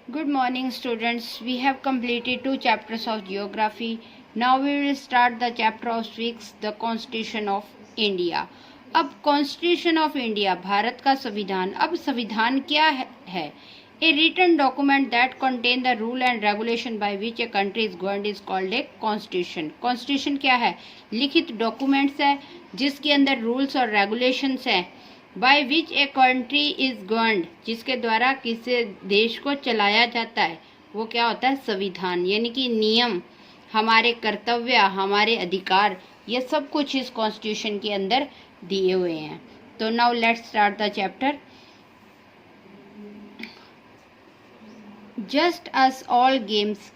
Good morning, students. We have completed 2 chapters of geography. Now we will start the chapter of civics, the Constitution of India. अब constitution of India, भारत का संविधान. अब संविधान क्या है? A written document that contain the rule and regulation by which a country is governed is called a constitution. Constitution क्या है? लिखित डॉक्यूमेंट्स है जिसके अंदर रूल्स और रेगुलेशंस हैं. Bye which a country is governed, जिसके द्वारा किसी देश को चलाया जाता है, वो क्या होता है? संविधान. यानी कि नियम, हमारे कर्तव्य, हमारे अधिकार, ये सब कुछ इस कॉन्स्टिट्यूशन के अंदर दिए हुए हैं. तो now let's start the chapter. Just us all games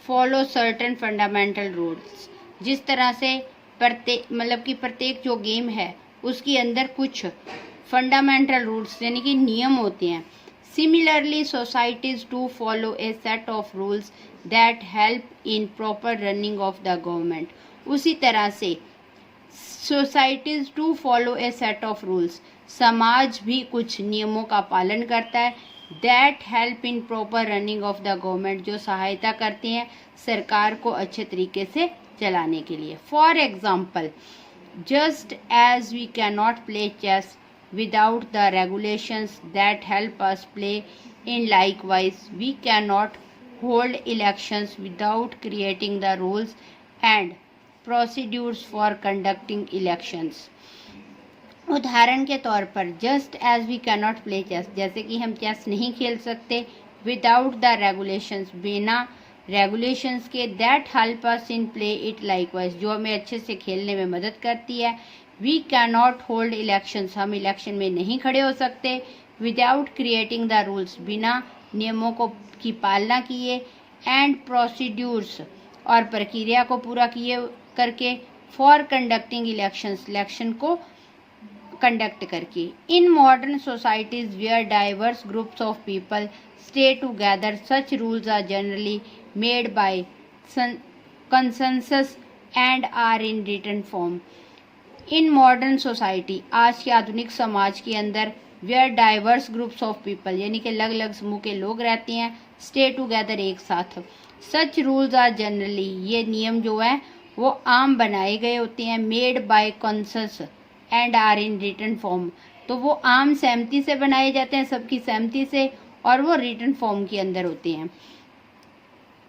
follow certain fundamental rules. जिस तरह से प्रत्येक जो गेम है उसके अंदर कुछ फंडामेंटल रूल्स यानी कि नियम होते हैं. Similarly societies do follow A set of rules that help in proper running of the government. उसी तरह से societies do follow A set of rules, समाज भी कुछ नियमों का पालन करता है. That help in proper running of the government, जो सहायता करते हैं सरकार को अच्छे तरीके से चलाने के लिए. For example, just as we can not play chess without the regulations that help us play, in likewise we cannot hold elections without creating the rules and procedures for conducting elections. उदाहरण के तौर पर, just as we cannot play chess, जैसे कि हम chess नहीं खेल सकते, विदाउट द रेगुलेशंस, बिना रेगुलेशंस के, that help us in play it likewise, जो हमें अच्छे से खेलने में मदद करती है. We can not hold elections, हम इलेक्शन में नहीं खड़े हो सकते. विदाउट क्रिएटिंग द रूल्स, बिना नियमों की पालना किए. एंड प्रोसीड्यूर्स, और प्रक्रिया को पूरा किए करके. फॉर कंडक्टिंग इलेक्शंस, इलेक्शन को कंडक्ट करके. In modern societies where diverse groups of people stay together, such rules are generally made by consensus and are in written form. In modern society, आज के आधुनिक समाज के अंदर, where diverse groups of people, यानी कि अलग अलग समूह के लोग रहते हैं. स्टे टुगेदर, एक साथ. सच रूल्स आर जनरली, ये नियम जो है वो आम बनाए गए होते हैं. Made by consensus and are in written form, तो वो आम सहमति से बनाए जाते हैं, सबकी सहमति से, और वो रिटन फॉर्म के अंदर होते हैं.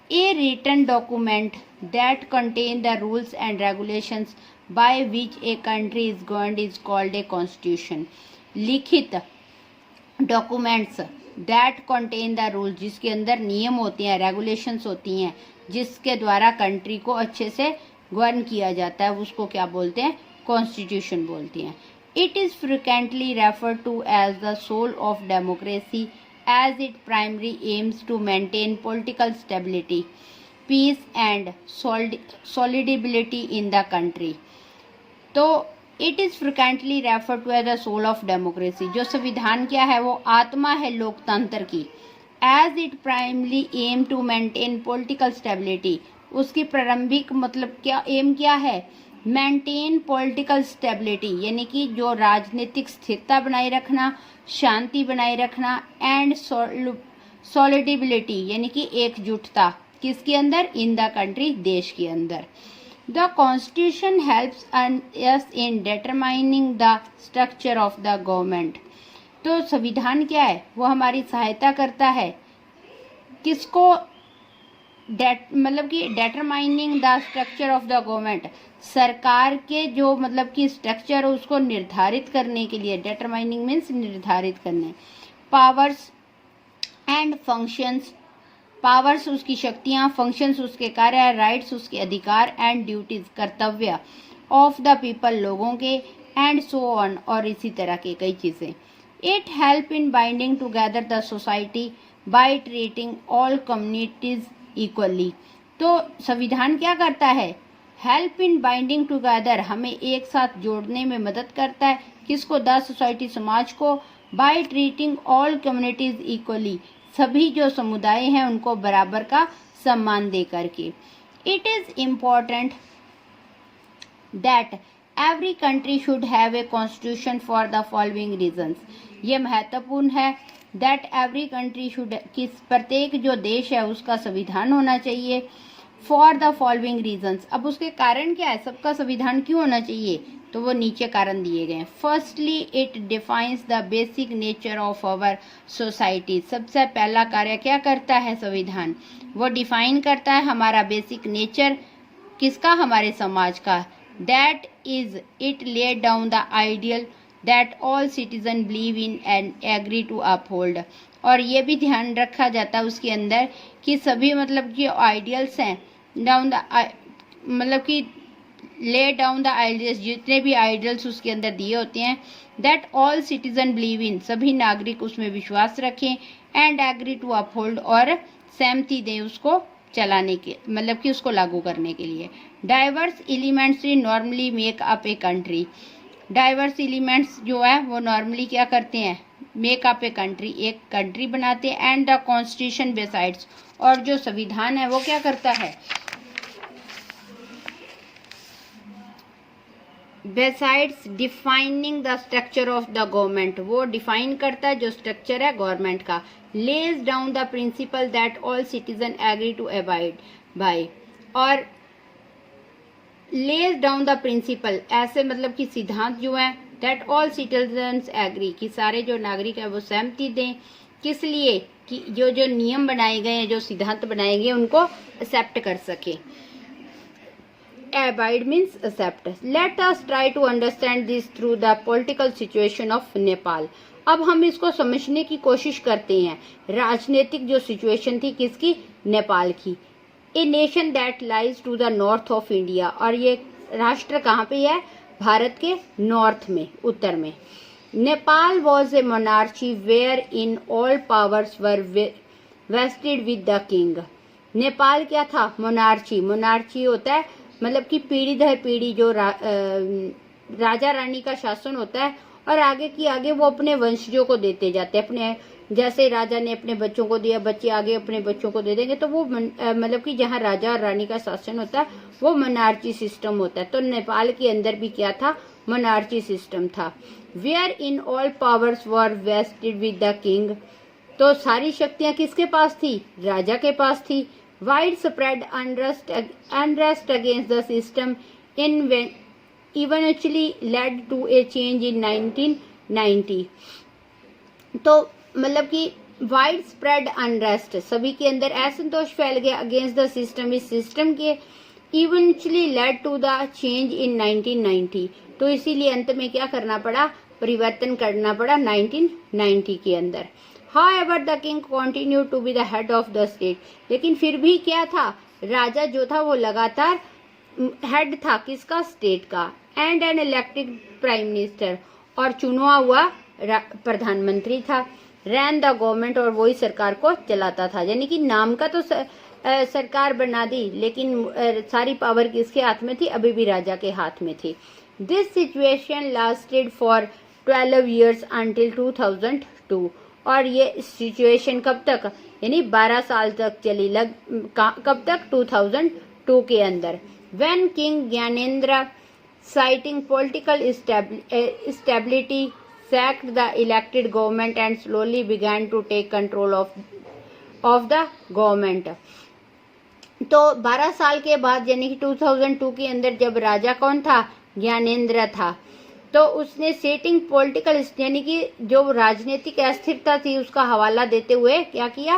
A written document that contain the rules and regulations by which a country is governed is called a constitution. लिखित documents that contain the rule, जिसके अंदर नियम होते हैं, रेगुलेशंस होती हैं, जिसके द्वारा कंट्री को अच्छे से गवर्न किया जाता है, उसको क्या बोलते हैं? कॉन्स्टिट्यूशन बोलते हैं. It is frequently referred to as the soul of democracy as it primary aims to maintain political stability, peace and solidibility in the country. तो it is frequently refer to as the soul of democracy, जो संविधान क्या है? वो आत्मा है लोकतंत्र की. As it primary aim to maintain political stability, उसकी प्रारंभिक मतलब क्या एम क्या है? मेंटेन पॉलिटिकल स्टेबिलिटी, यानी कि जो राजनीतिक स्थिरता बनाए रखना, शांति बनाए रखना. एंड सॉलिडिबिलिटी, यानी कि एकजुटता, किसके अंदर? इन द कंट्री, देश के अंदर. The Constitution helps us in determining the structure of the government. तो संविधान क्या है? वो हमारी सहायता करता है किसको? मतलब कि determining the structure of the government, सरकार के जो मतलब कि स्ट्रक्चर है उसको निर्धारित करने के लिए. determining means निर्धारित करने. Powers and functions, पावर्स उसकी शक्तियाँ, फंक्शंस उसके कार्य, राइट्स उसके अधिकार, एंड ड्यूटीज कर्तव्य, ऑफ द पीपल लोगों के, एंड सो ऑन, और इसी तरह के कई चीज़ें. It help in binding together the society by treating all communities equally. तो संविधान क्या करता है? हेल्प इन बाइंडिंग टुगेदर, हमें एक साथ जोड़ने में मदद करता है. किसको? द सोसाइटी, समाज को. By treating all communities equally, सभी जो समुदाय हैं उनको बराबर का सम्मान दे करके. It is important that every country should have a constitution for the following reasons. ये महत्वपूर्ण है दैट एवरी कंट्री शुड, किस प्रत्येक जो देश है उसका संविधान होना चाहिए, फॉर द फॉलोइंग रीजंस। अब उसके कारण क्या है, सबका संविधान क्यों होना चाहिए, तो वो नीचे कारण दिए गए हैं। Firstly it defines the basic nature of our society. सबसे पहला कार्य क्या करता है संविधान, वो डिफाइन करता है हमारा बेसिक नेचर, किसका, हमारे समाज का। That is it laid down the ideal that all citizen believe in and agree to uphold. और ये भी ध्यान रखा जाता है उसके अंदर कि सभी मतलब जो आइडियल्स हैं, डाउन द मतलब कि ले डाउन द आइडियल्स, जितने भी आइडियल्स उसके अंदर दिए होते हैं, दैट ऑल सिटीजन बिलीव इन, सभी नागरिक उसमें विश्वास रखें, एंड एग्री टू अपहोल्ड, और सहमति दें उसको चलाने के, मतलब कि उसको लागू करने के लिए। Diverse elements normally make up a country. Diverse elements जो है वो नॉर्मली क्या करते हैं, मेक अप ए कंट्री, एक कंट्री बनाते हैं। एंड द कॉन्स्टिट्यूशन बेसाइड्स, और जो संविधान है वो क्या करता है, besides defining the structure of the government, वो डिफाइन करता है जो स्ट्रक्चर है गवर्नमेंट का। Lays down the principle that all citizen agree to abide by, और लेज डाउन द प्रिंसिपल, ऐसे मतलब कि सिद्धांत जो है, दैट ऑल सिटीजन्स एग्री, कि सारे जो नागरिक है वो सहमति दें, किस लिए, कि जो जो नियम बनाए गए हैं, जो सिद्धांत बनाए गए उनको एक्सेप्ट कर सके। Abide means accept. Let us try to understand this through the political situation of Nepal. अब हम इसको समझने की कोशिश करते हैं, राजनीतिक जो सिचुएशन थी किसकी, नेपाल की। A nation that lies to the north of India, और ये राष्ट्र कहाँ पे है, भारत के नॉर्थ में, उत्तर में। Nepal was a monarchy where in all powers were vested with the king. Nepal क्या था, मोनार्ची। मोनार्ची होता है मतलब कि पीढ़ी दर पीढ़ी जो राजा रानी का शासन होता है, और आगे की आगे वो अपने वंशजों को देते जाते हैं। अपने जैसे राजा ने अपने बच्चों को दिया, बच्चे आगे अपने बच्चों को दे देंगे, तो वो मतलब कि जहाँ राजा और रानी का शासन होता है वो मोनार्ची सिस्टम होता है। तो नेपाल के अंदर भी क्या था, मोनार्ची सिस्टम था। Where in all powers were vested with the king, तो सारी शक्तियां किसके पास थी, राजा के पास थी। Widespread unrest against the system eventually led to a change in 1990. तो मतलब कि वाइड स्प्रेड अनरेस्ट, सभी के अंदर असंतोष फैल गया अगेंस्ट द सिस्टम, इस सिस्टम के। Eventually led to the change in 1990, तो इसीलिए अंत में क्या करना पड़ा, परिवर्तन करना पड़ा 1990 के अंदर। However, the king continued to be the head of the state. लेकिन फिर भी क्या था, राजा जो था वो लगातार हेड था किसका, स्टेट का। And an elected prime minister, और चुना हुआ प्रधानमंत्री था। रैन द गवर्नमेंट, और वही सरकार को चलाता था। यानी कि नाम का तो सरकार बना दी, लेकिन सारी पावर किसके हाथ में थी, अभी भी राजा के हाथ में थी। This situation lasted for 12 years until 2002, और ये सिचुएशन कब तक, यानी 12 साल तक चली। कब तक, 2002 के अंदर। When king Gyanendra citing political stability sacked the elected government and slowly began to take control of the government. तो 12 साल के बाद यानी कि 2002 के अंदर जब राजा कौन था, ज्ञानेंद्र था, तो उसने सेटिंग पॉलिटिकल यानी कि जो राजनीतिक अस्थिरता थी उसका हवाला देते हुए क्या किया,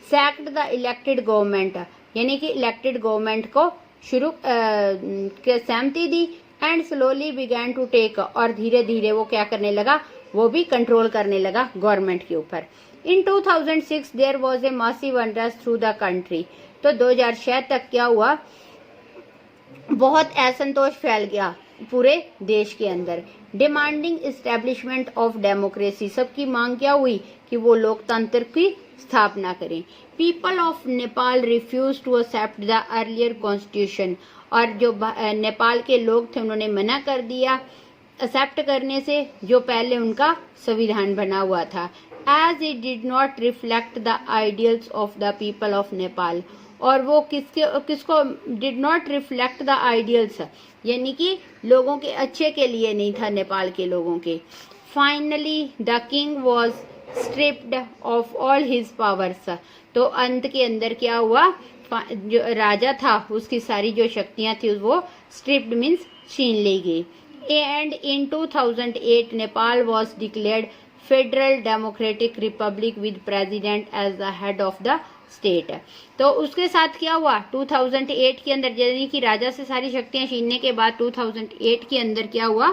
सैक्ड द इलेक्टेड गवर्नमेंट, यानी कि इलेक्टेड गवर्नमेंट को शुरू सहमति दी। And slowly began to take, और धीरे धीरे वो क्या करने लगा, वो भी कंट्रोल करने लगा गवर्नमेंट के ऊपर। In 2006 there was a massive unrest through the country, तो 2006 तक क्या हुआ, बहुत असंतोष फैल गया पूरे देश के अंदर। डिमांडिंग एस्टेब्लिशमेंट ऑफ डेमोक्रेसी, सबकी मांग क्या हुई कि वो लोकतंत्र की स्थापना करें। People of Nepal refuse to accept the earlier constitution, और जो नेपाल के लोग थे उन्होंने मना कर दिया एक्सेप्ट करने से जो पहले उनका संविधान बना हुआ था। As it did not reflect the ideals of the people of Nepal, और वो किसको did not reflect the ideals, यानी कि लोगों के अच्छे के लिए नहीं था, नेपाल के लोगों के। Finally the king was stripped of all his powers। तो अंत के अंदर क्या हुआ, जो राजा था उसकी सारी जो शक्तियां थी वो stripped means छीन ली गई। And in 2008 Nepal was declared Federal Democratic Republic with President as the head of the state. तो उसके साथ क्या हुआ, 2008 के अंदर, यानी कि राजा से सारी शक्तियां छीनने के बाद 2008 के अंदर क्या हुआ,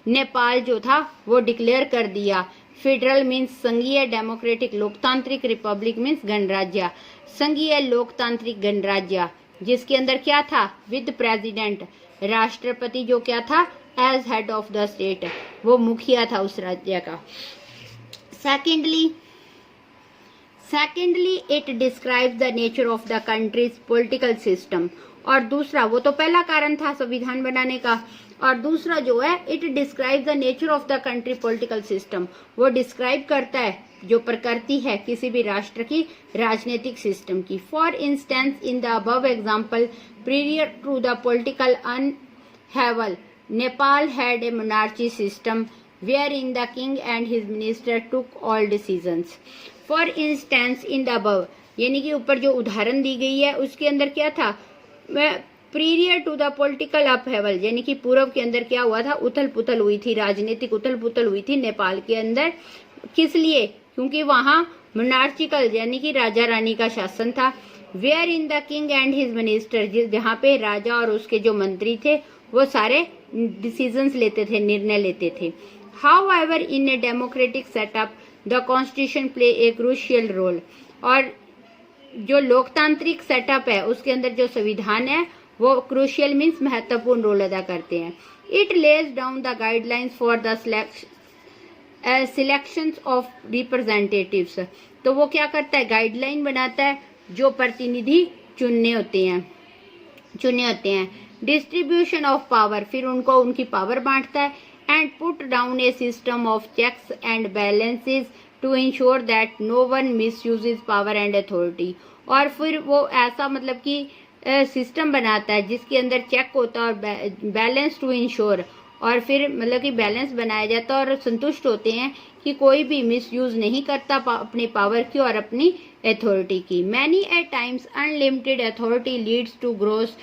नेपाल जो था वो डिक्लेयर कर दिया। फेडरल मीन्स संघीय, डेमोक्रेटिक लोकतांत्रिक, रिपब्लिक मीन्स गणराज्य, संघीय लोकतांत्रिक गणराज्य, जिसके अंदर क्या था, विद प्रेसिडेंट, राष्ट्रपति जो क्या था, as head of the state, वो मुखिया था उस राज्य का। Secondly, it describes the nature of the country's political system। और दूसरा, वो तो पहला कारण था संविधान बनाने का, और दूसरा जो है, it describes the nature of the country political system, वो डिस्क्राइब करता है, जो प्रकृति है किसी भी राष्ट्र की राजनीतिक सिस्टम की। For instance, in the above example, prior to the political upheaval, Nepal had a monarchy system wherein the king and his minister took all decisions। For instance, in the above, यानी कि ऊपर जो उदाहरण दी गई है उसके अंदर क्या था, प्रीरियर टू द पॉलिटिकल अपहेवल, यानी कि पूर्व के अंदर क्या हुआ था, उथल पुथल हुई थी, राजनीतिक उथल पुथल हुई थी नेपाल के अंदर। किस लिए, क्योंकि वहां मोनार्चिकल यानी कि राजा रानी का शासन था। Where in the king and his minister, जहाँ पे राजा और उसके जो मंत्री थे वो सारे डिसीजंस लेते थे, निर्णय लेते थे। However in a democratic setup the constitution play a crucial role, और जो लोकतांत्रिक सेटअप है उसके अंदर जो संविधान है वो क्रूशियल मीन्स महत्वपूर्ण रोल अदा करते हैं। It Lay's down the guidelines for the selections of representatives, तो वो क्या करता है, गाइडलाइन बनाता है जो प्रतिनिधि चुनने होते हैं। डिस्ट्रीब्यूशन ऑफ पावर, फिर उनको उनकी पावर बांटता है। And put down a system of checks and balances to ensure that no one misuses power and authority, और फिर वो ऐसा मतलब कि सिस्टम बनाता है जिसके अंदर चेक होता है और बैलेंस टू इंश्योर, और फिर मतलब कि बैलेंस बनाया जाता है और संतुष्ट होते हैं कि कोई भी मिसयूज नहीं करता अपनी पावर की और अपनी अथॉरिटी की। Many at times unlimited authority leads to gross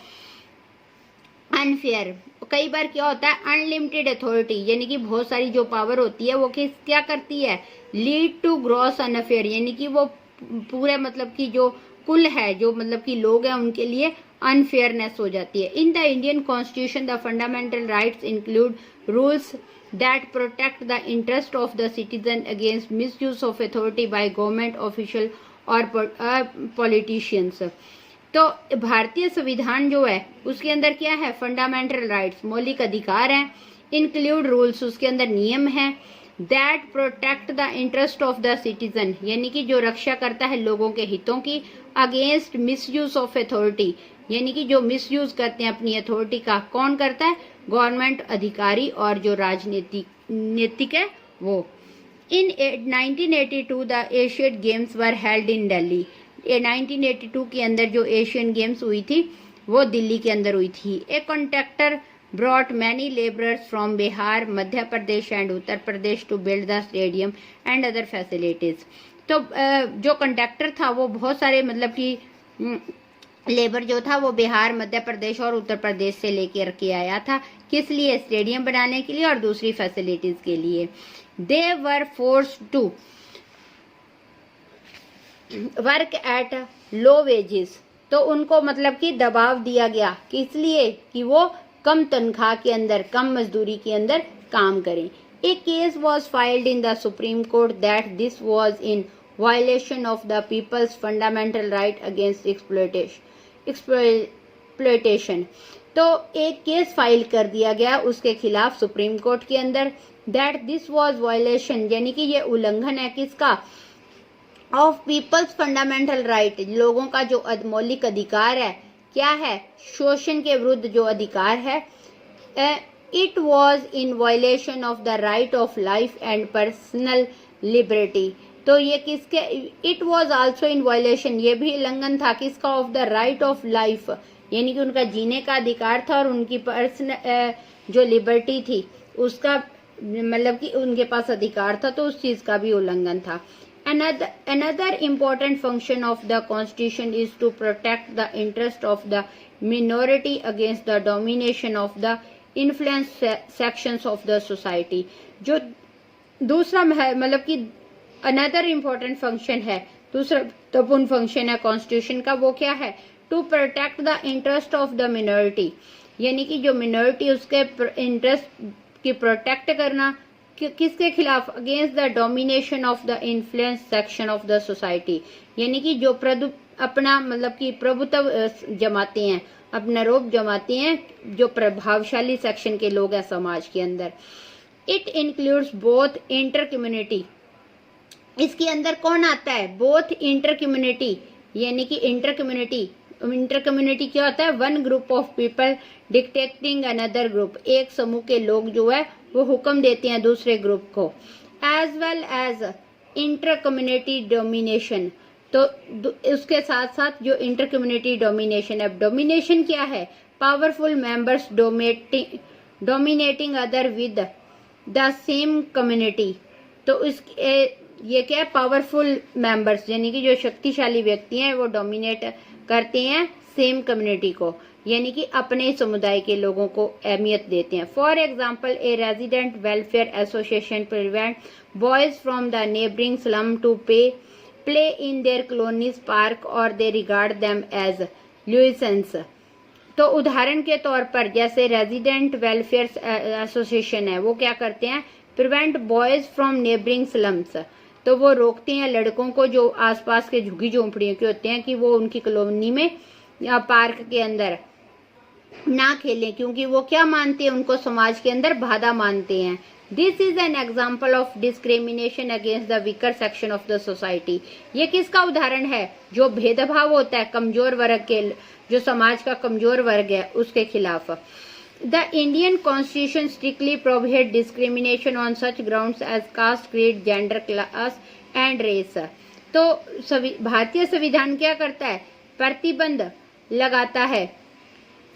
unfair, कई बार क्या होता है, अनलिमिटेड अथॉरिटी यानी कि बहुत सारी जो पावर होती है वो क्या करती है, लीड टू ग्रॉस अनफेयर, यानी कि वो पूरे मतलब कि जो कुल है, जो मतलब कि लोग हैं उनके लिए अनफेयरनेस हो जाती है। In the Indian constitution the fundamental rights include rules that protect the interest of the citizen against misuse of authority by government official और पॉलिटिशियंस। तो भारतीय संविधान जो है उसके अंदर क्या है, फंडामेंटल राइट्स, मौलिक अधिकार हैं, इंक्लूड रूल्स, उसके अंदर नियम हैं, that protect the interest of the citizen, यानी कि जो रक्षा करता है लोगों के हितों की, अगेंस्ट मिसयूज ऑफ अथॉरिटी, यानी कि जो मिसयूज करते हैं अपनी अथॉरिटी का, कौन करता है, गवर्नमेंट अधिकारी और जो राजनीतिक है वो। इन 1982 the Asian games were held in Delhi, 1982 के अंदर जो एशियन गेम्स हुई थी वो दिल्ली के अंदर हुई थी। A contractor brought many labourers from Bihar, Madhya Pradesh and Uttar Pradesh to build the stadium and other facilities. तो जो कॉन्ट्रैक्टर था वो बहुत सारे मतलब कि लेबर जो था वो बिहार, मध्य प्रदेश और उत्तर प्रदेश से लेकर के आया था, किस लिए, स्टेडियम बनाने के लिए और दूसरी फैसिलिटीज के लिए। They were forced to work at low wages, तो उनको मतलब कि दबाव दिया गया, किस लिए, कि वो कम तनख्वाह के अंदर, कम मजदूरी के अंदर काम करें। A case was filed in the Supreme Court that this was in violation of the people's fundamental right against exploitation. तो एक केस फाइल कर दिया गया उसके खिलाफ सुप्रीम कोर्ट के अंदर, दैट दिस वॉज वायलेशन, यानी कि ये उल्लंघन है किसका, ऑफ पीपल्स फंडामेंटल राइट, लोगों का जो मौलिक अधिकार है, क्या है, शोषण के विरुद्ध जो अधिकार है। It was in violation of the right of life and personal liberty, तो ये किसके, it was also in violation, ये भी उल्लंघन था किसका, of the right of life, यानी कि उनका जीने का अधिकार था और उनकी पर्सनल जो लिबर्टी थी उसका मतलब कि उनके पास अधिकार था, तो उस चीज का भी उल्लंघन था। Another important function of the constitution is to protect the interest of the minority against the domination of the influence sections of the society. जो दूसरा मतलब कि अनदर इम्पोर्टेंट फंक्शन है, दूसरा महत्वपूर्ण फंक्शन है कॉन्स्टिट्यूशन का, वो क्या है? To protect the interest of the minority, यानी कि जो मिनोरिटी उसके इंटरेस्ट की प्रोटेक्ट करना, किसके खिलाफ? Against the domination of the influence section of the society, यानी कि जो अपना मतलब कि प्रभुत्व जमाते हैं, अपना रोब जमाते हैं, जो प्रभावशाली सेक्शन के लोग हैं समाज के अंदर। It includes both inter community, इसके अंदर कौन आता है? बोथ इंटर कम्युनिटी, यानी कि इंटर कम्युनिटी क्या होता है? One group of people dictating another group, एक समूह के लोग जो है वो हुक्म देते हैं दूसरे ग्रुप को। As well as inter community domination, तो उसके साथ साथ जो इंटर कम्युनिटी डोमिनेशन है, डोमिनेशन क्या है? Powerful members dominating other with the same community, तो ये क्या है? पावरफुल मेंबर्स, यानी कि जो शक्तिशाली व्यक्ति हैं वो डोमिनेट करते हैं सेम कम्युनिटी को, यानी कि अपने समुदाय के लोगों को अहमियत देते हैं। For example, a resident welfare association prevent boys from the neighbouring slum to play in their colonies park और they regard them as nuisance. तो उदाहरण के तौर पर जैसे रेजिडेंट वेलफेयर एसोसिएशन है, वो क्या करते हैं? Prevent boys from neighbouring slums, तो वो रोकते हैं लड़कों को जो आसपास के झुग्गी झोंपड़ियों के होते हैं कि वो उनकी कॉलोनी में या पार्क के अंदर ना खेलें, क्योंकि वो क्या मानते हैं? उनको समाज के अंदर बाधा मानते हैं। This is an example of discrimination against the weaker section of the society. ये किसका उदाहरण है? जो भेदभाव होता है कमजोर वर्ग के, जो समाज का कमजोर वर्ग है उसके खिलाफ। The Indian constitution strictly prohibit discrimination on such grounds as caste, creed, gender, class and race. तो भारतीय संविधान क्या करता है? प्रतिबंध लगाता है,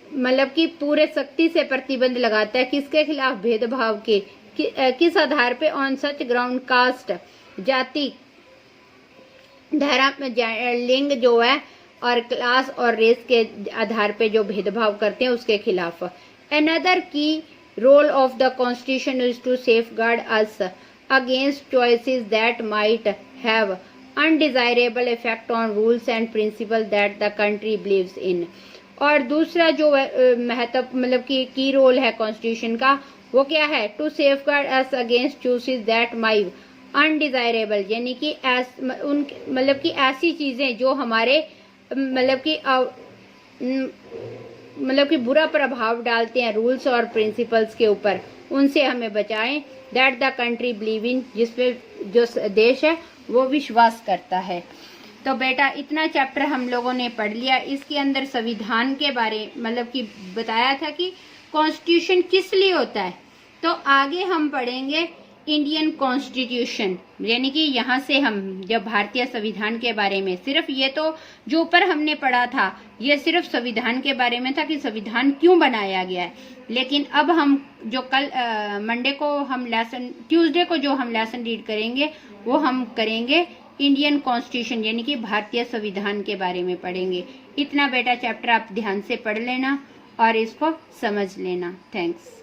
मतलब कि पूरे सख्ती से प्रतिबंध लगाता है किसके खिलाफ? भेदभाव के। किस आधार पे? ऑन सच ग्राउंड, कास्ट, जाति, धर्म, लिंग जो है, और क्लास और रेस के आधार पे जो भेदभाव करते हैं उसके खिलाफ। Another key role of the constitution is to safeguard us against choices that might have undesirable effect on rules and principle that the country believes in. और दूसरा जो महत्व मतलब कि की रोल है कॉन्स्टिट्यूशन का, वो क्या है? To safeguard us against choices that might undesirable, यानी कि मतलब कि ऐसी चीजें जो हमारे मतलब कि बुरा प्रभाव डालते हैं रूल्स और प्रिंसिपल्स के ऊपर, उनसे हमें बचाएं। That the country believe in, जिसपे जो देश है वो विश्वास करता है। तो बेटा इतना चैप्टर हम लोगों ने पढ़ लिया। इसके अंदर संविधान के बारे मतलब कि बताया था कि कॉन्स्टिट्यूशन किस लिए होता है। तो आगे हम पढ़ेंगे इंडियन कॉन्स्टिट्यूशन, यानी कि यहाँ से हम जब भारतीय संविधान के बारे में, सिर्फ ये तो जो ऊपर हमने पढ़ा था ये सिर्फ संविधान के बारे में था कि संविधान क्यों बनाया गया है, लेकिन अब हम जो कल मंडे को हम ट्यूसडे को जो हम लेसन रीड करेंगे वो हम करेंगे इंडियन कॉन्स्टिट्यूशन, यानी कि भारतीय संविधान के बारे में पढ़ेंगे। इतना बेटा चैप्टर आप ध्यान से पढ़ लेना और इसको समझ लेना। थैंक्स।